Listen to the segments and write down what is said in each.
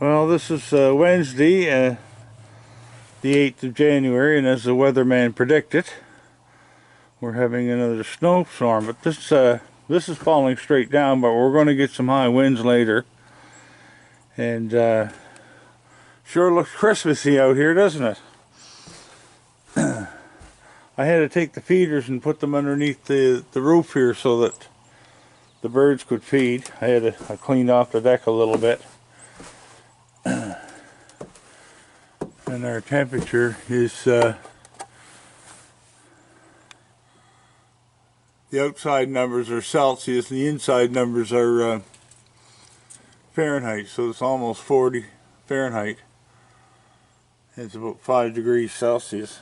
Well, this is Wednesday, the 8th of January, and as the weatherman predicted, we're having another snowstorm. But this is falling straight down, but we're going to get some high winds later. And sure looks Christmassy out here, doesn't it? I had to take the feeders and put them underneath the roof here so that the birds could feed. I cleaned off the deck a little bit. And our temperature is the outside numbers are Celsius and the inside numbers are Fahrenheit, so it's almost 40 Fahrenheit. It's about 5 degrees Celsius.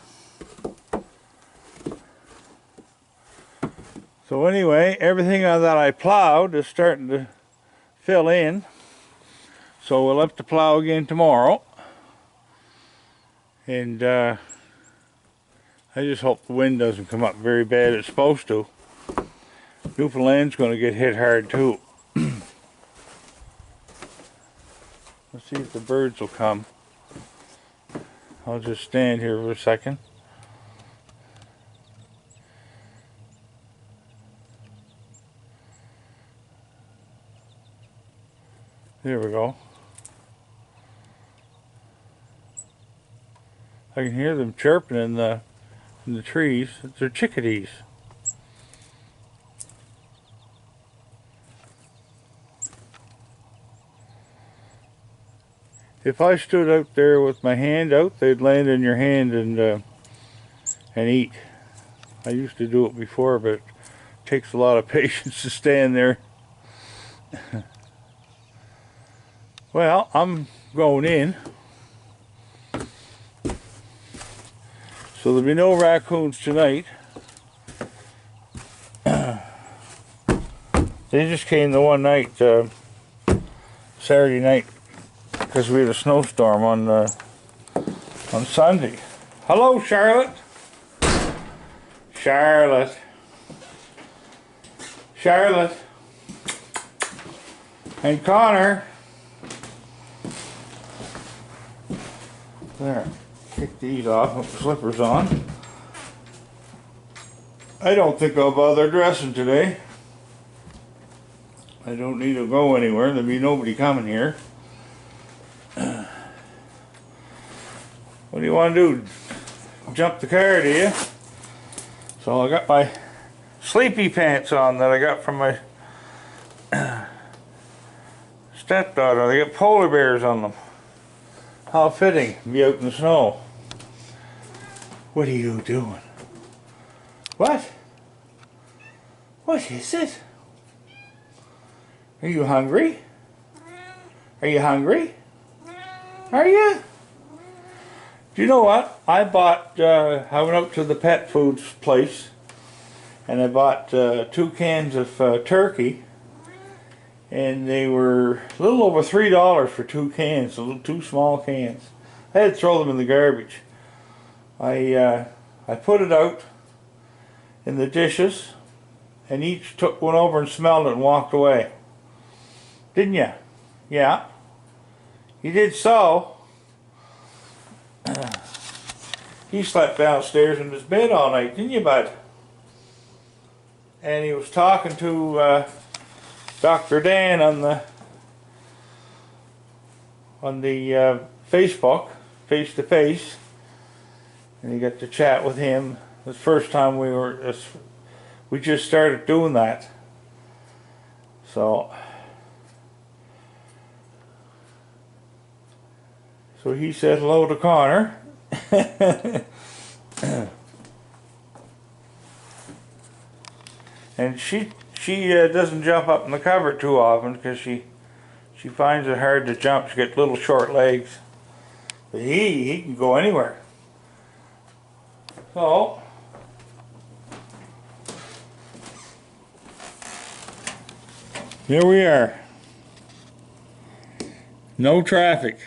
So anyway, everything that I plowed is starting to fill in, so we'll have to plow again tomorrow. And I just hope the wind doesn't come up very bad. It's supposed to. Newfoundland's going to get hit hard too. Let's see if the birds will come. I'll just stand here for a second. There we go. I can hear them chirping in the trees. They're chickadees. If I stood out there with my hand out, they'd land in your hand and eat. I used to do it before, but it takes a lot of patience to stand there. Well, I'm going in. So there'll be no raccoons tonight. They just came the one night, Saturday night, because we had a snowstorm on Sunday. Hello, Charlotte. Charlotte. Charlotte. And Connor. There. Kick these off, put the slippers on. I don't think I'll bother dressing today. I don't need to go anywhere. There'll be nobody coming here. What do you want to do? Jump the car, do you? So I got my sleepy pants on that I got from my stepdaughter. They got polar bears on them. How fitting to be out in the snow. What are you doing? What? What is it? Are you hungry? Are you hungry? Are you? Do you know what? I bought, I went out to the pet foods place and I bought 2 cans of turkey, and they were a little over $3 for 2 cans, 2 small cans. I had to throw them in the garbage. I put it out in the dishes, and each took one over and smelled it and walked away. Didn't you? Yeah. You did so. He slept downstairs in his bed all night, didn't you, bud? And he was talking to Dr. Dan on the Facebook, face to face. And he got to chat with him. The first time we just started doing that. So he said hello to Connor. And she doesn't jump up in the cupboard too often because she finds it hard to jump. She got little short legs. But he can go anywhere. So here we are. No traffic.